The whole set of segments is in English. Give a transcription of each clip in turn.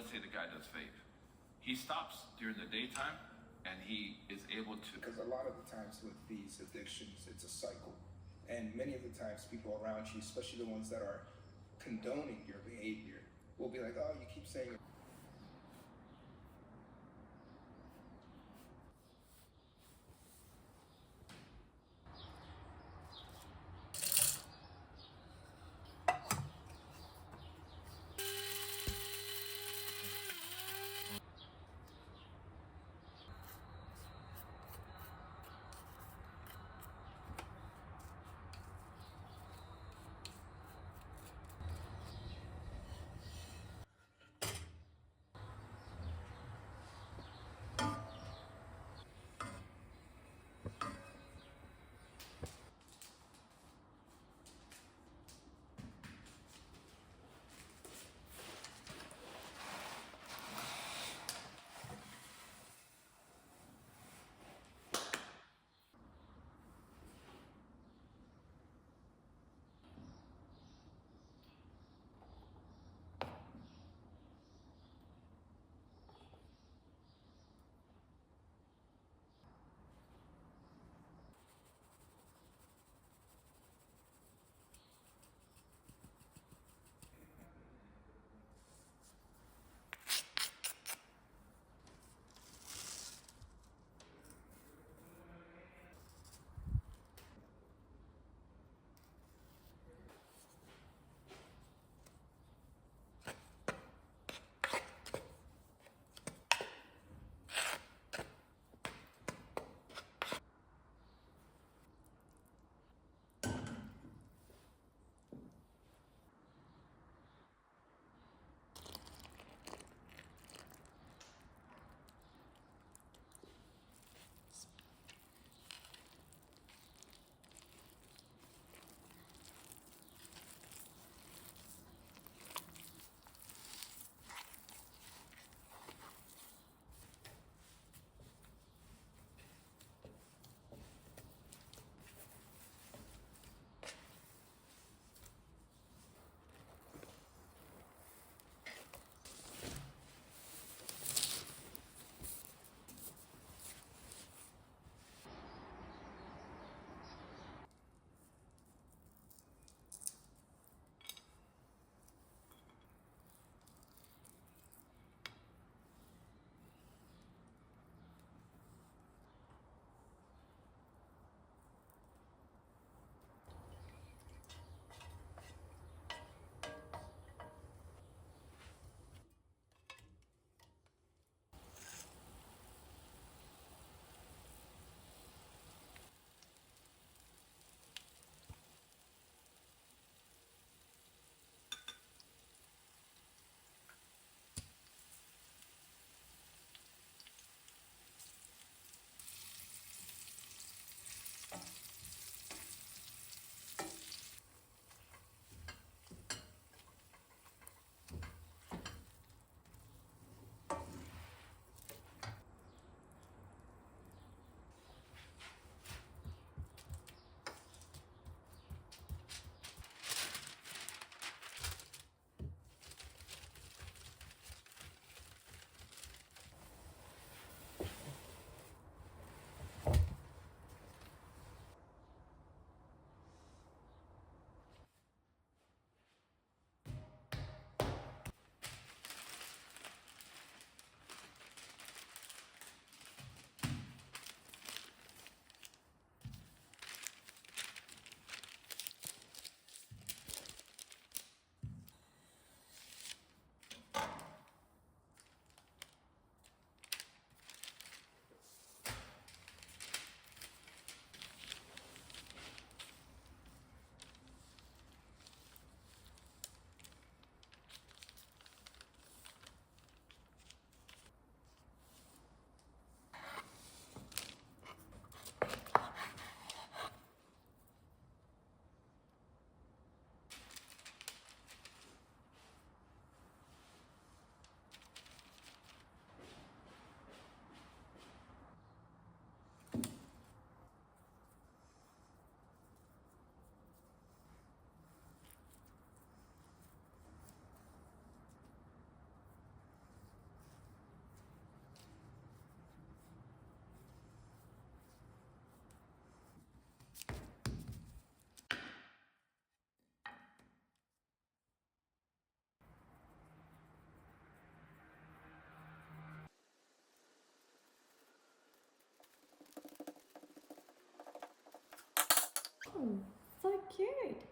let's say the guy does vape. He stops during the daytime and he is able to. Because a lot of the times with these addictions, it's a cycle. And many of the times people around you, especially the ones that are condoning your behavior, will be like, oh, you keep saying it. Oh, so cute.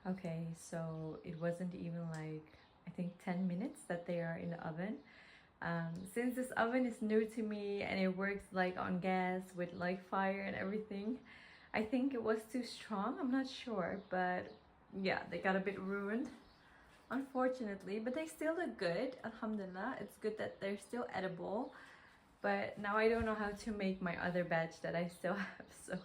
Okay, so it wasn't even like, I think 10 minutes that they are in the oven. Since this oven is new to me and it works like on gas with like fire and everything, I think it was too strong. I'm not sure, but yeah, they got a bit ruined, unfortunately, but they still look good. Alhamdulillah, it's good that they're still edible. But now I don't know how to make my other batch that I still have, so.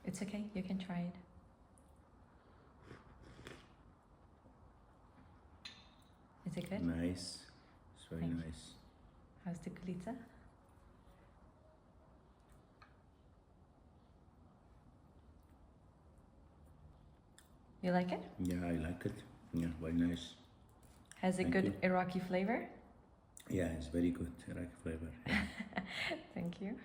It's okay, you can try it. Is it good? Nice. It's very Thank you. nice. How's the kulitza? You like it? Yeah, I like it. Yeah, very nice. Has a Thank good you. Iraqi flavor? Yeah, it's very good. Iraqi flavor. Yeah. Thank you.